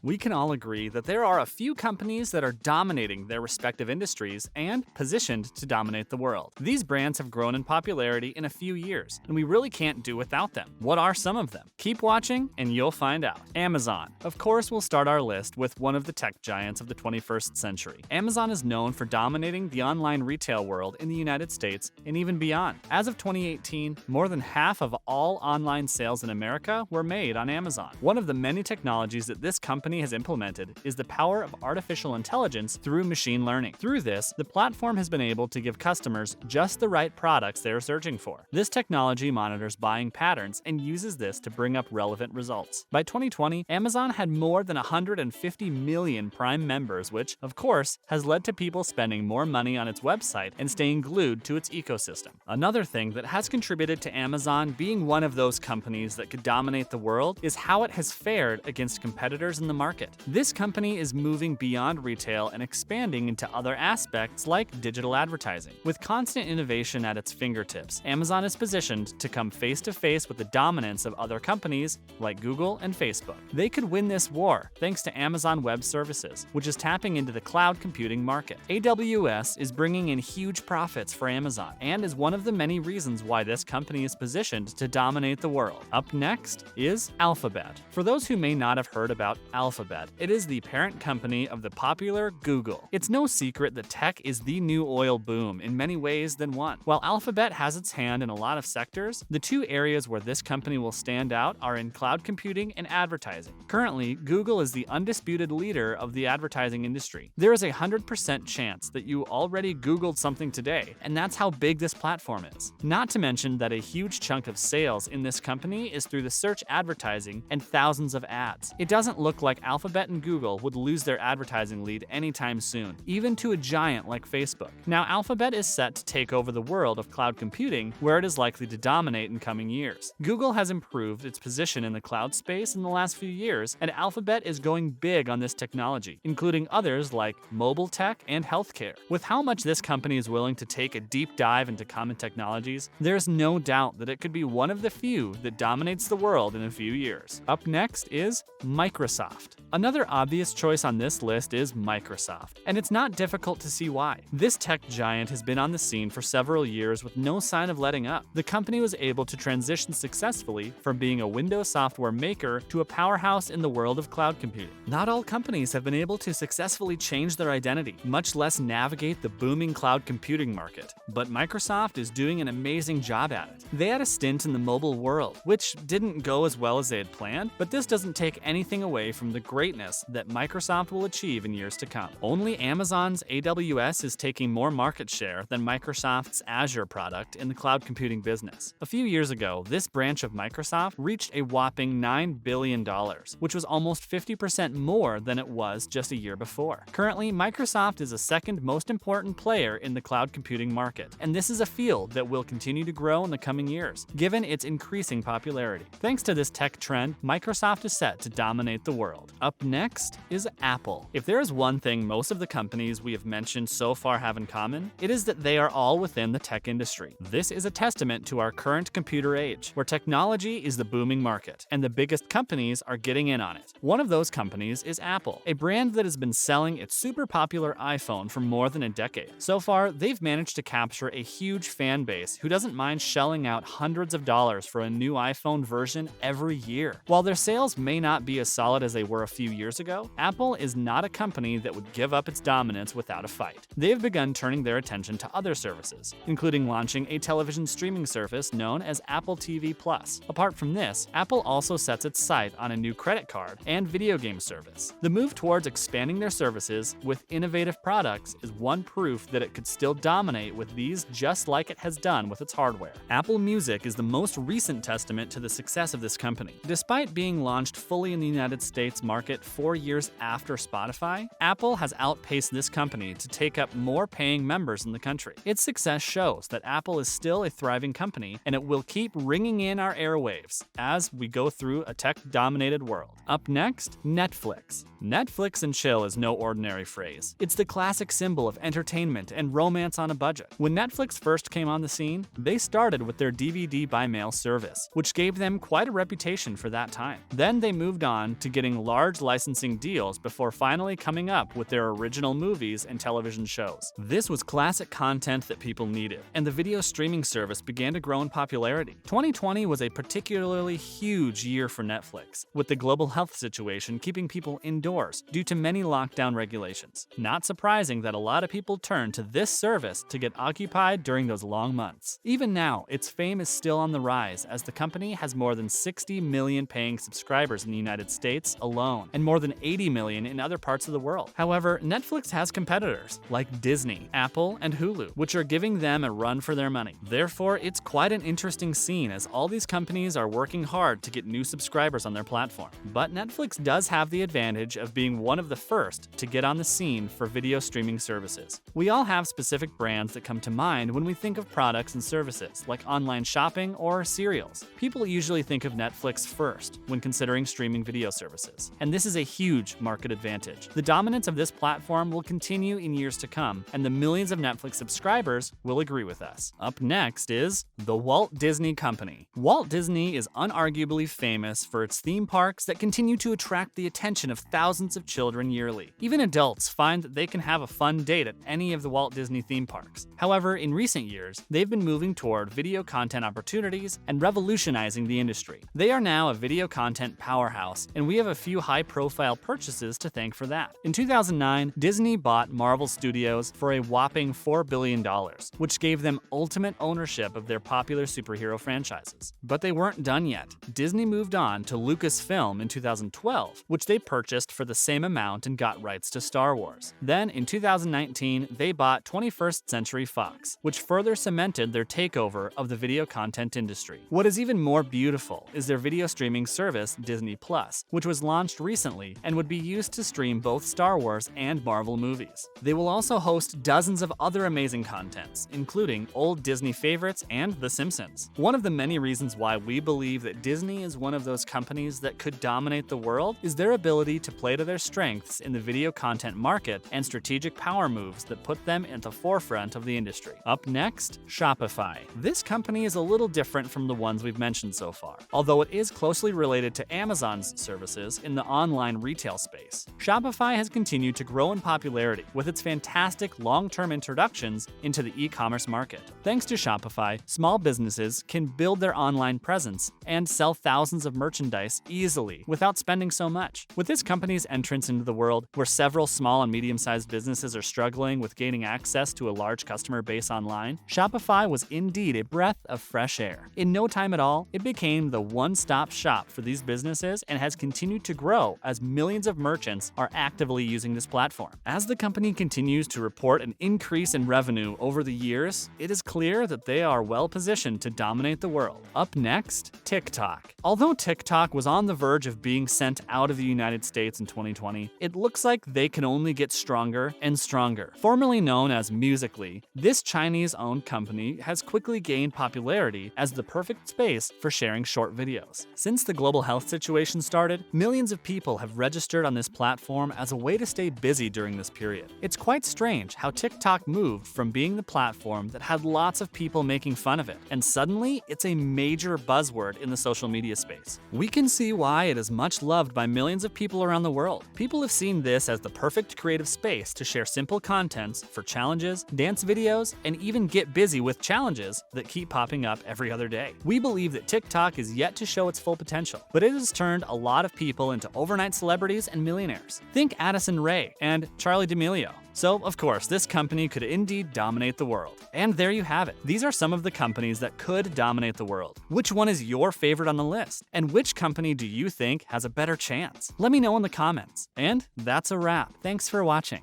We can all agree that there are a few companies that are dominating their respective industries and positioned to dominate the world. These brands have grown in popularity in a few years, and we really can't do without them. What are some of them? Keep watching and you'll find out. Amazon. Of course, we'll start our list with one of the tech giants of the 21st century. Amazon is known for dominating the online retail world in the United States and even beyond. As of 2018, more than half of all online sales in America were made on Amazon. One of the many technologies that this company has implemented is the power of artificial intelligence through machine learning. Through this, the platform has been able to give customers just the right products they are searching for. This technology monitors buying patterns and uses this to bring up relevant results. By 2020, Amazon had more than 150 million Prime members, which, of course, has led to people spending more money on its website and staying glued to its ecosystem. Another thing that has contributed to Amazon being one of those companies that could dominate the world is how it has fared against competitors in the market. This company is moving beyond retail and expanding into other aspects like digital advertising. With constant innovation at its fingertips, Amazon is positioned to come face to face with the dominance of other companies like Google and Facebook. They could win this war thanks to Amazon Web Services, which is tapping into the cloud computing market. AWS is bringing in huge profits for Amazon and is one of the many reasons why this company is positioned to dominate the world. Up next is Alphabet. For those who may not have heard about Alphabet, it is the parent company of the popular Google. It's no secret that tech is the new oil boom in many ways than one. While Alphabet has its hand in a lot of sectors, the two areas where this company will stand out are in cloud computing and advertising. Currently, Google is the undisputed leader of the advertising industry. There is a 100% chance that you already Googled something today, and that's how big this platform is. Not to mention that a huge chunk of sales in this company is through the search advertising and thousands of ads. It doesn't look like Alphabet and Google would lose their advertising lead anytime soon, even to a giant like Facebook. Now, Alphabet is set to take over the world of cloud computing, where it is likely to dominate in coming years. Google has improved its position in the cloud space in the last few years, and Alphabet is going big on this technology, including others like mobile tech and healthcare. With how much this company is willing to take a deep dive into common technologies, there's no doubt that it could be one of the few that dominates the world in a few years. Up next is Microsoft. Another obvious choice on this list is Microsoft, and it's not difficult to see why. This tech giant has been on the scene for several years with no sign of letting up. The company was able to transition successfully from being a Windows software maker to a powerhouse in the world of cloud computing. Not all companies have been able to successfully change their identity, much less navigate the booming cloud computing market, but Microsoft is doing an amazing job at it. They had a stint in the mobile world, which didn't go as well as they had planned, but this doesn't take anything away from the greatness that Microsoft will achieve in years to come. Only Amazon's AWS is taking more market share than Microsoft's Azure product in the cloud computing business. A few years ago, this branch of Microsoft reached a whopping $9 billion, which was almost 50% more than it was just a year before. Currently, Microsoft is the second most important player in the cloud computing market, and this is a field that will continue to grow in the coming years, given its increasing popularity. Thanks to this tech trend, Microsoft is set to dominate the world. Up next is Apple. If there is one thing most of the companies we have mentioned so far have in common, it is that they are all within the tech industry. This is a testament to our current computer age, where technology is the booming market, and the biggest companies are getting in on it. One of those companies is Apple, a brand that has been selling its super popular iPhone for more than a decade. So far, they've managed to capture a huge fan base who doesn't mind shelling out hundreds of dollars for a new iPhone version every year. While their sales may not be as solid as they were a few years ago, Apple is not a company that would give up its dominance without a fight. They have begun turning their attention to other services, including launching a television streaming service known as Apple TV+. Apart from this, Apple also sets its sight on a new credit card and video game service. The move towards expanding their services with innovative products is one proof that it could still dominate with these just like it has done with its hardware. Apple Music is the most recent testament to the success of this company. Despite being launched fully in the United States market 4 years after Spotify, Apple has outpaced this company to take up more paying members in the country. Its success shows that Apple is still a thriving company, and it will keep ringing in our airwaves as we go through a tech-dominated world. Up next, Netflix. Netflix and chill is no ordinary phrase. It's the classic symbol of entertainment and romance on a budget. When Netflix first came on the scene, they started with their DVD by mail service, which gave them quite a reputation for that time. Then they moved on to getting large licensing deals before finally coming up with their original movies and television shows. This was classic content that people needed, and the video streaming service began to grow in popularity. 2020 was a particularly huge year for Netflix, with the global health situation keeping people indoors due to many lockdown regulations. Not surprising that a lot of people turned to this service to get occupied during those long months. Even now, its fame is still on the rise, as the company has more than 60 million paying subscribers in the United States alone, and more than 80 million in other parts of the world. However, Netflix has competitors like Disney, Apple, and Hulu, which are giving them a run for their money. Therefore, it's quite an interesting scene as all these companies are working hard to get new subscribers on their platform. But Netflix does have the advantage of being one of the first to get on the scene for video streaming services. We all have specific brands that come to mind when we think of products and services, like online shopping or cereals. People usually think of Netflix first when considering streaming video services, and this is a huge market advantage. The dominance of this platform will continue in years to come, and the millions of Netflix subscribers will agree with us. Up next is the Walt Disney Company. Walt Disney is unarguably famous for its theme parks that continue to attract the attention of thousands of children yearly. Even adults find that they can have a fun date at any of the Walt Disney theme parks. However, in recent years, they've been moving toward video content opportunities and revolutionizing the industry. They are now a video content powerhouse, and we have a few high-profile purchases to thank for that. In 2009, Disney bought Marvel Studios for a whopping $4 billion, which gave them ultimate ownership of their popular superhero franchises. But they weren't done yet. Disney moved on to Lucasfilm in 2012, which they purchased for the same amount and got rights to Star Wars. Then, in 2019, they bought 21st Century Fox, which further cemented their takeover of the video content industry. What is even more beautiful is their video streaming service, Disney Plus, which was launched recently and would be used to stream both Star Wars and Marvel movies. They will also host dozens of other amazing contents, including old Disney favorites and The Simpsons. One of the many reasons why we believe that Disney is one of those companies that could dominate the world is their ability to play to their strengths in the video content market and strategic power moves that put them at the forefront of the industry. Up next, Shopify. This company is a little different from the ones we've mentioned so far, although it is closely related to Amazon's services in the online retail space. Shopify has continued to grow in popularity with its fantastic long-term introductions into the e-commerce market. Thanks to Shopify, small businesses can build their online presence and sell thousands of merchandise easily without spending so much. With this company's entrance into the world, where several small and medium-sized businesses are struggling with gaining access to a large customer base online, Shopify was indeed a breath of fresh air. In no time at all, it became the one-stop shop for these businesses and has continued to grow as millions of merchants are actively using this platform. As the company continues to report an increase in revenue over the years, it is clear that they are well positioned to dominate the world. Up next, TikTok. Although TikTok was on the verge of being sent out of the United States in 2020, it looks like they can only get stronger and stronger. Formerly known as Musical.ly, this Chinese-owned company has quickly gained popularity as the perfect space for sharing short videos. Since the global health situation started, millions of people have registered on this platform as a way to stay busy during this period. It's quite strange how TikTok moved from being the platform that had lots of people making fun of it, and suddenly it's a major buzzword in the social media space. We can see why it is much loved by millions of people around the world. People have seen this as the perfect creative space to share simple contents for challenges, dance videos, and even get busy with challenges that keep popping up every other day. We believe that TikTok is yet to show its full potential, but it has turned a lot of people into overnight celebrities and millionaires. Think Addison Rae and Charli D'Amelio. So, of course, this company could indeed dominate the world. And there you have it. These are some of the companies that could dominate the world. Which one is your favorite on the list? And which company do you think has a better chance? Let me know in the comments. And that's a wrap. Thanks for watching.